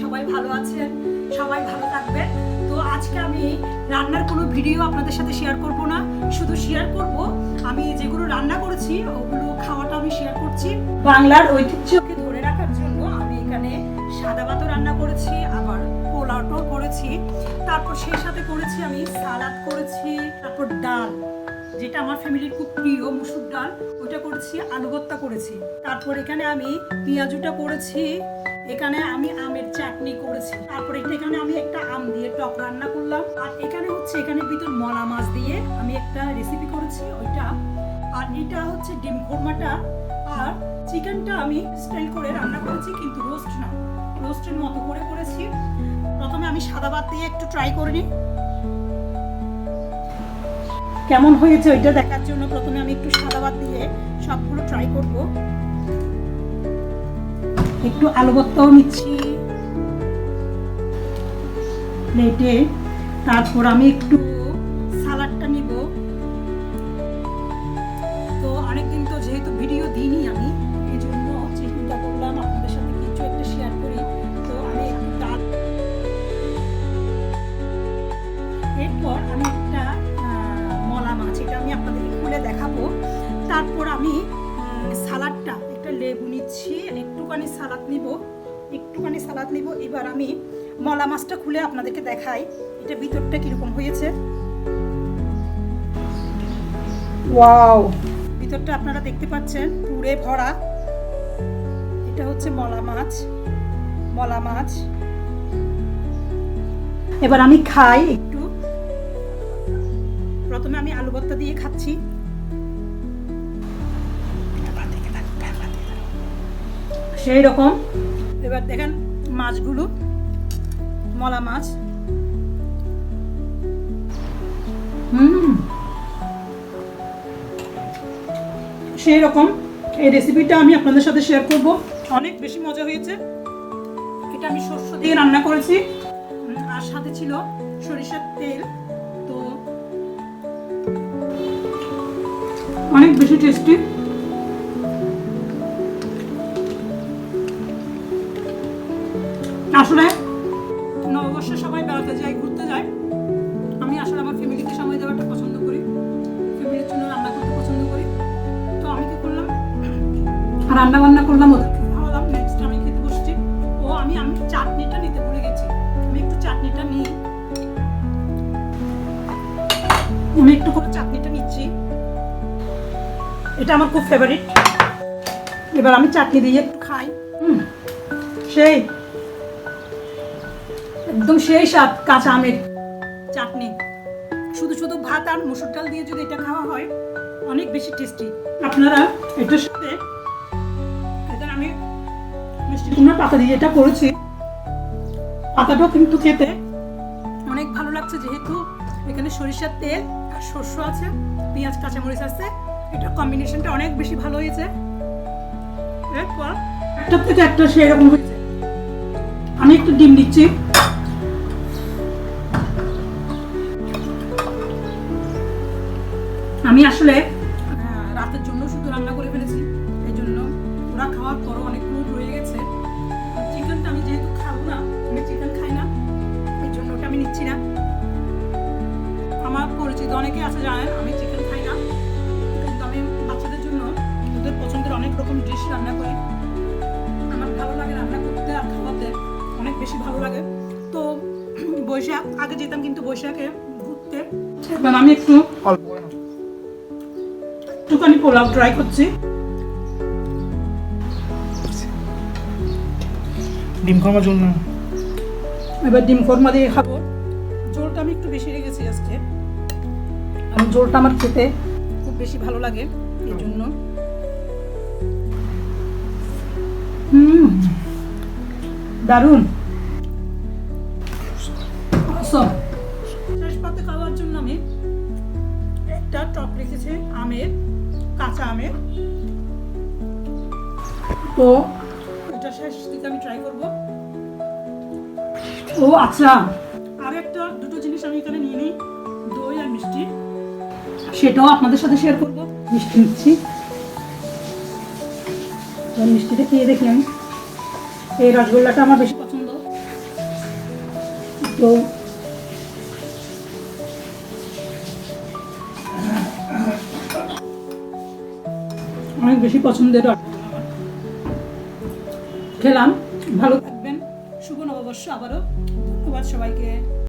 সবাই ভালো আছেন, সবাই ভালো থাকবেন। তো আজকে আমি রান্নার কোনো ভিডিও আপনাদের সাথে শেয়ার করব না, শুধু শেয়ার করব আমি যেগুলো রান্না করেছি ওগুলো খাওয়াটা আমি শেয়ার করছি। বাংলার ঐতিহ্যকে ধরে রাখার জন্য আমি এখানে সাদা ভাতও রান্না করেছি, আবার পোলাওটাও করেছি, তারপর সেই সাথে করেছি আমি সালাদ করেছি, তারপর ডাল যেটা আমার ফ্যামিলির খুব প্রিয় মসুর ডাল ওটা করেছি, আলু ভর্তা করেছি, তারপর এখানে আমি পেঁয়াজুটা করেছি, এখানে আমি আমের চাটনি করেছি, তারপর এখানে আমি একটা আম দিয়ে টক রান্না করলাম, আর এখানে হচ্ছে এখানের ভিতর মলা মাছ দিয়ে আমি একটা রেসিপি করেছি ওইটা, আর এটা হচ্ছে ডিম কোরমাটা, আর চিকেনটা আমি স্টাইল করে রান্না করেছি কিন্তু রোস্ট না, রোস্টের মতো করে করেছি। প্রথমে আমি সাদা ভাত দিয়ে একটু ট্রাই করে নিই কেমন হয়েছে ওইটা দেখার জন্য। প্রথমে আমি একটু সাদা ভাত দিয়ে সবগুলো ট্রাই করব। একটু আলু ভর্তাও নিচ্ছি প্লেটে, তারপর আমি একটু সালাডটা নিব। তো অনেকদিন তো যেহেতু ভিডিও দিইনি আমি, এই জন্য চিন্তা করলাম আপনাদের সাথে কিছু একটা শেয়ার করি। তো আমি একটু ডাল, এরপর আমি একটা মলা মাছ, এটা আমি আপনাদেরকে খুলে দেখাবো। তারপর আমি সালাডটা একটা লেবু নিচ্ছি, একটুখানি সালাদ নিব। এবার আমি মলা মাছটা খুলে আপনাদেরকে দেখাই এটা ভিতরটা কিরকম হয়েছে। ওয়াও, ভিতরটা আপনারা দেখতে পাচ্ছেন পুরে ভরা। এটা হচ্ছে মলা মাছ। এবার আমি খাই একটু। প্রথমে আমি আলু ভর্তা দিয়ে খাচ্ছি। সেই রকম। এবার দেখেন মাছগুলো, মলা মাছ। সেই রকম এই রেসিপিটা আমি আপনাদের সাথে শেয়ার করব। অনেক বেশি মজা হয়েছে। এটা আমি শস্য দিয়ে রান্না করেছি, আর সাথে ছিল সরিষার তেল। তো অনেক বেশি টেস্টি। আসলে নববর্ষে সবাই বেড়াতে যায়, ঘুরতে যায়। আমি আসলে আমার ফ্যামিলিকে সময় দেওয়াটা পছন্দ করি, ফ্যামিলির জন্য রান্না করতে পছন্দ করি। তো আমি কি করলাম, রান্না বান্না করলাম, ওদেরকে খাওয়ালাম, নেক্সট আমি খেতে বসছি। আমি চাটনিটা নিতে ভুলে গেছি। আমি একটু চাটনিটা নিই, আমি একটু করে চাটনিটা নিচ্ছি। এটা আমার খুব ফেভারিট। এবার আমি চাটনি দিয়ে একটু খাই। সেই একদম সেই স্বাদ কাঁচা আমের চাটনি। শুধু ভাত আর মসুর ডাল দিয়ে যদি এটা খাওয়া হয় অনেক বেশি টেস্টি। আপনারা এটার সাথে আমি মিষ্টি কুমড়ার পাতা দিয়ে এটা করেছি, পাতাটাও কিন্তু খেতে অনেক ভালো লাগছে, যেহেতু এখানে সরিষার তেল আর শস্য আছে, পেঁয়াজ কাঁচামরিচ আছে, এটার কম্বিনেশনটা অনেক বেশি ভালো হয়েছে। এরপর একটা থেকে একটা সেরকম হয়েছে। আমি একটু ডিম দিচ্ছি। আমি আসলে রাতের জন্য শুধু রান্না করে ফেলেছি, এই জন্য ওরা খাওয়ার পরও অনেক মুড রয়ে গেছে। চিকেনটা আমি যেহেতু খাবো না, আমি চিকেন খাই না, এই জন্য ওটা আমি নিচ্ছি না। আমার পরিচিত অনেকে আছে জানেন আমি চিকেন খাই না, কিন্তু আমি বাচ্চাদের জন্য ওদের পছন্দের অনেক রকম ডিশ রান্না করি। আমার ভালো লাগে রান্না করতে আর খাওয়াতে, অনেক বেশি ভালো লাগে। তো বৈশাখ আগে যেতাম, কিন্তু বৈশাখে ঘুরতে এবার আমি একটুখানি পোলাও ট্রাই করছি। ডিম কোরমার জন্য এবার ডিম কোরমা দিয়ে খাবো। ঝোলটা আমি একটু বেশি রেখেছি আজকে, আর ঝোলটা আমার খেতে খুব বেশি ভালো লাগে, এই জন্য। দারুণ। শেষ পাতে খাওয়ার জন্য আমি একটা টক রেখেছি আমের, কাঁচা আমের। তো এটা শেষ দিকে আমি ট্রাই করব। ও আচ্ছা, আর একটা দুটো জিনিস আমি এখানে নিয়ে নিই, দই আর মিষ্টি, সেটাও আপনাদের সাথে শেয়ার করব। মিষ্টি নিচ্ছি, মিষ্টিটা খেয়ে দেখি আমি। এই রসগোল্লাটা আমার বেশি পছন্দ। তো অনেক বেশি পছন্দের খেলাম। ভালো থাকবেন, শুভ নববর্ষ আবারও। ধন্যবাদ সবাইকে।